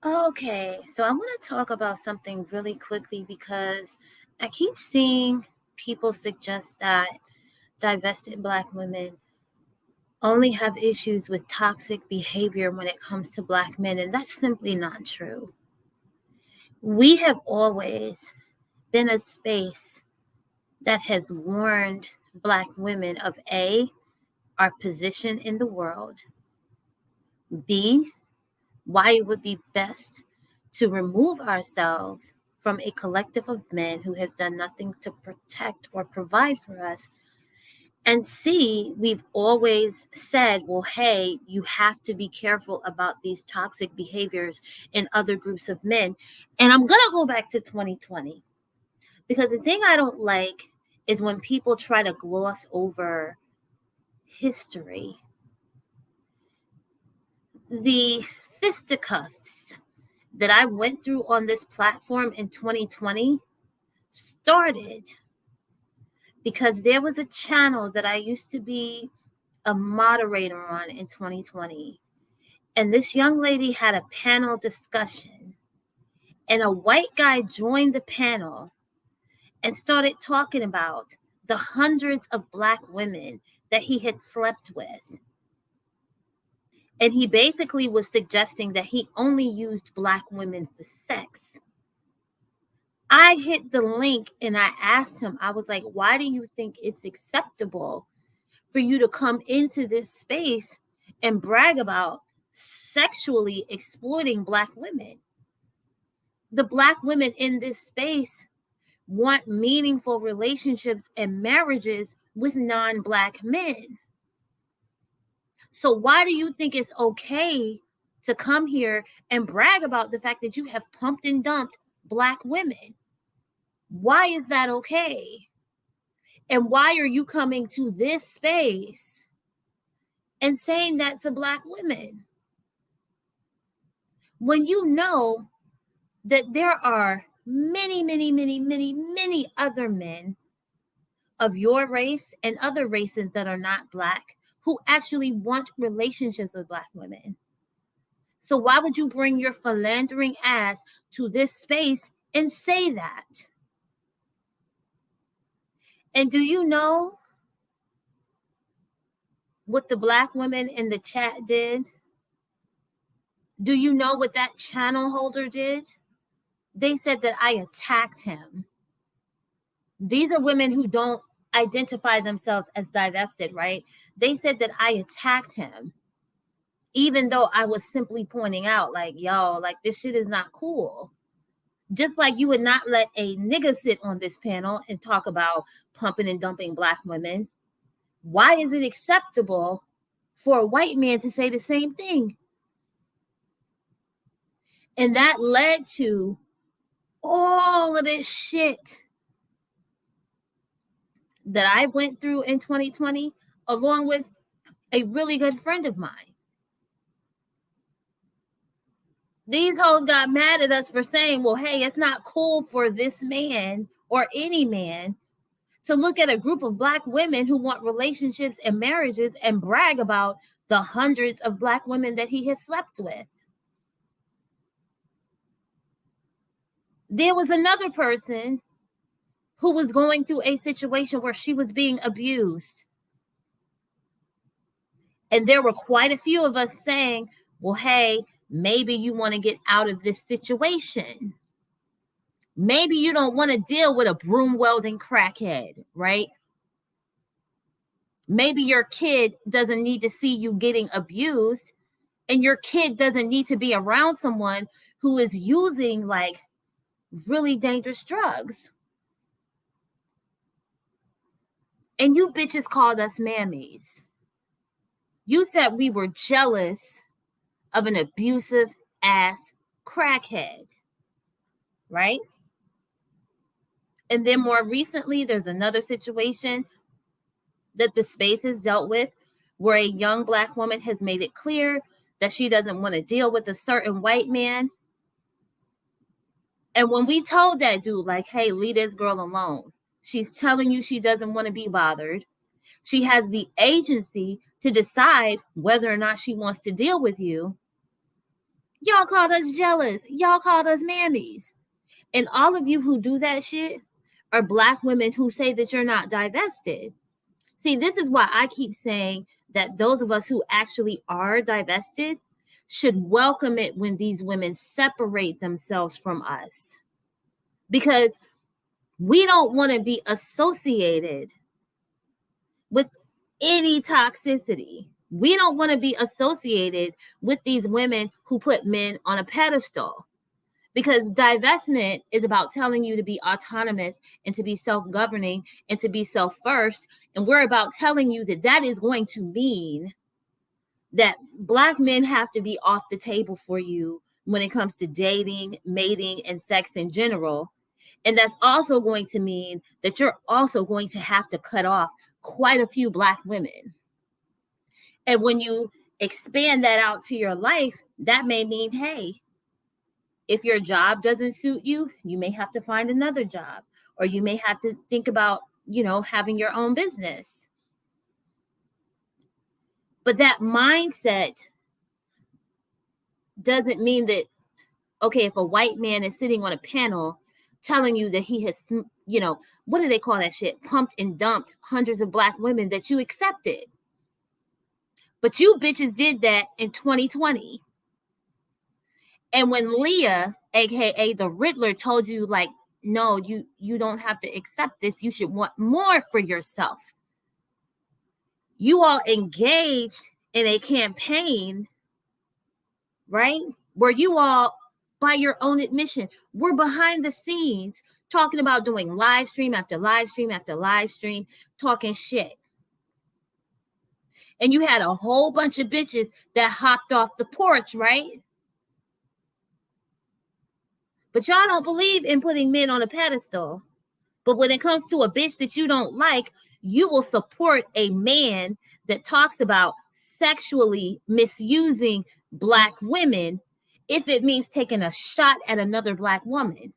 Okay, so I want to talk about something really quickly because I keep seeing people suggest that divested Black women only have issues with toxic behavior when it comes to Black men, and that's simply not true. We have always been a space that has warned Black women of A, our position in the world, B, why it would be best to remove ourselves from a collective of men who has done nothing to protect or provide for us. And C, we've always said, well, hey, you have to be careful about these toxic behaviors in other groups of men. And I'm going to go back to 2020 because the thing I don't like is when people try to gloss over history. The fisticuffs that I went through on this platform in 2020 started because there was a channel that I used to be a moderator on in 2020. And this young lady had a panel discussion, and a white guy joined the panel and started talking about the hundreds of Black women that he had slept with. And he basically was suggesting that he only used Black women for sex. I hit the link and I asked him, I was like, why do you think it's acceptable for you to come into this space and brag about sexually exploiting Black women? The Black women in this space want meaningful relationships and marriages with non-Black men. So why do you think it's okay to come here and brag about the fact that you have pumped and dumped Black women? Why is that okay? And why are you coming to this space and saying that to Black women? When you know that there are many, many, many, many, many other men of your race and other races that are not Black who actually want relationships with Black women. So why would you bring your philandering ass to this space and say that? And do you know what the Black women in the chat did? Do you know what that channel holder did? They said that I attacked him. These are women who don't identify themselves as divested, right? They said that I attacked him, even though I was simply pointing out, like, yo, like, this shit is not cool. Just like you would not let a nigga sit on this panel and talk about pumping and dumping Black women. Why is it acceptable for a white man to say the same thing? And that led to all of this shit that I went through in 2020, along with a really good friend of mine. These hoes got mad at us for saying, well, hey, it's not cool for this man or any man to look at a group of Black women who want relationships and marriages and brag about the hundreds of Black women that he has slept with. There was another person who was going through a situation where she was being abused. And there were quite a few of us saying, well, hey, maybe you want to get out of this situation. Maybe you don't want to deal with a broom welding crackhead, right? Maybe your kid doesn't need to see you getting abused, and your kid doesn't need to be around someone who is using like really dangerous drugs. And you bitches called us mammies. You said we were jealous of an abusive ass crackhead, right? And then more recently, there's another situation that the space has dealt with where a young Black woman has made it clear that she doesn't want to deal with a certain white man. And when we told that dude, like, hey, leave this girl alone, she's telling you she doesn't want to be bothered. She has the agency to decide whether or not she wants to deal with you. Y'all called us jealous. Y'all called us mammies. And all of you who do that shit are Black women who say that you're not divested. See, this is why I keep saying that those of us who actually are divested should welcome it when these women separate themselves from us. Because we don't want to be associated with any toxicity. We don't want to be associated with these women who put men on a pedestal. Because divestment is about telling you to be autonomous and to be self-governing and to be self-first. And we're about telling you that that is going to mean that Black men have to be off the table for you when it comes to dating, mating, and sex in general. And that's also going to mean that you're also going to have to cut off quite a few Black women. And when you expand that out to your life, that may mean, hey, if your job doesn't suit you, you may have to find another job, or you may have to think about, having your own business. But that mindset doesn't mean that, okay, if a white man is sitting on a panel telling you that he has, what do they call that shit? Pumped and dumped hundreds of Black women, that you accept it. But you bitches did that in 2020. And when Leah, aka the Riddler, told you, like, no, you don't have to accept this, you should want more for yourself, you all engaged in a campaign, right, where you all, by your own admission, were behind the scenes talking about doing live stream after live stream after live stream, talking shit. And you had a whole bunch of bitches that hopped off the porch, right? But y'all don't believe in putting men on a pedestal. But when it comes to a bitch that you don't like, you will support a man that talks about sexually misusing Black women if it means taking a shot at another Black woman.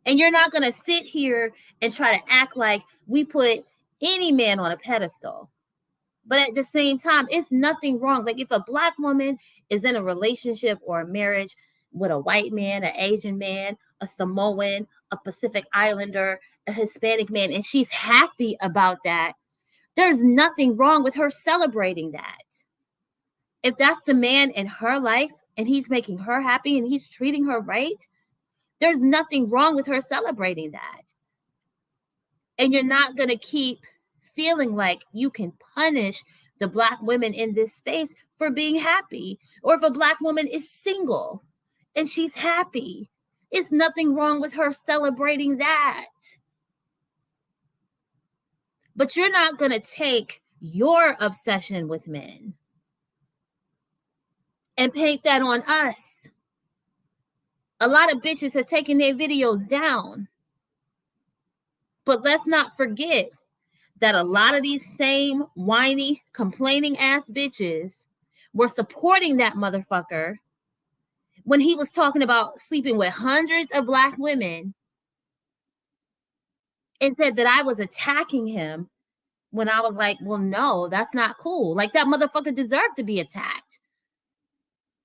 And you're not going to sit here and try to act like we put any man on a pedestal. But at the same time, it's nothing wrong. Like, if a Black woman is in a relationship or a marriage with a white man, an Asian man, a Samoan, a Pacific Islander, a Hispanic man, and she's happy about that, there's nothing wrong with her celebrating that. If that's the man in her life and he's making her happy and he's treating her right, there's nothing wrong with her celebrating that. And you're not going to keep feeling like you can punish the Black women in this space for being happy. Or if a Black woman is single and she's happy, it's nothing wrong with her celebrating that. But you're not going to take your obsession with men and paint that on us. A lot of bitches have taken their videos down. But let's not forget that a lot of these same whiny, complaining ass bitches were supporting that motherfucker when he was talking about sleeping with hundreds of Black women, and said that I was attacking him, when I was like, well, no, that's not cool. Like, that motherfucker deserved to be attacked.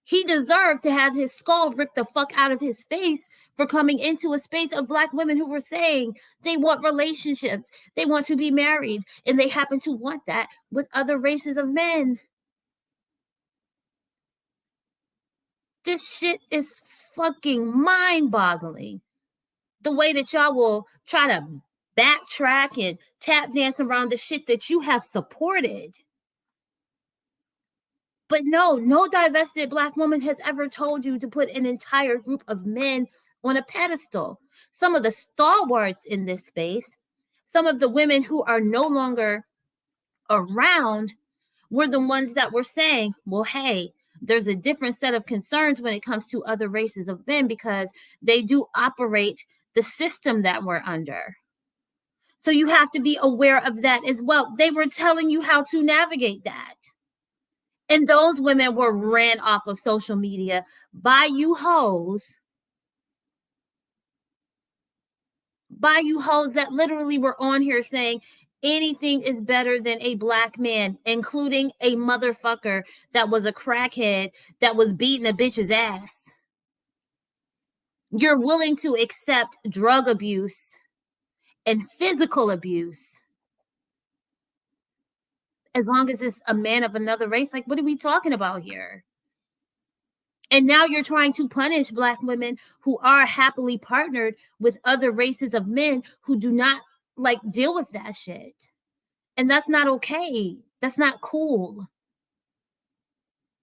He deserved to have his skull ripped the fuck out of his face for coming into a space of Black women who were saying they want relationships, they want to be married, and they happen to want that with other races of men. This shit is fucking mind-boggling. The way that y'all will try to backtrack and tap dance around the shit that you have supported. But no divested Black woman has ever told you to put an entire group of men on a pedestal. Some of the stalwarts in this space, some of the women who are no longer around, were the ones that were saying, well, hey, there's a different set of concerns when it comes to other races of men, because they do operate the system that we're under. So you have to be aware of that as well. They were telling you how to navigate that. And those women were ran off of social media by you hoes that literally were on here saying, Anything is better than a black man, including a motherfucker that was a crackhead that was beating a bitch's ass. You're willing to accept drug abuse and physical abuse as long as it's a man of another race. Like, what are we talking about here? And now you're trying to punish black women who are happily partnered with other races of men who do not like deal with that shit. And that's not okay. That's not cool.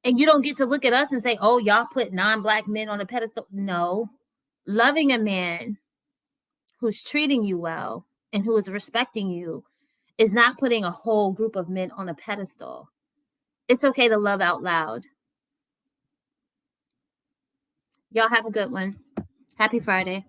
And you don't get to look at us and say, oh, y'all put non-black men on a pedestal. No. Loving a man who's treating you well and who is respecting you is not putting a whole group of men on a pedestal. It's okay to love out loud. Y'all have a good one. Happy Friday.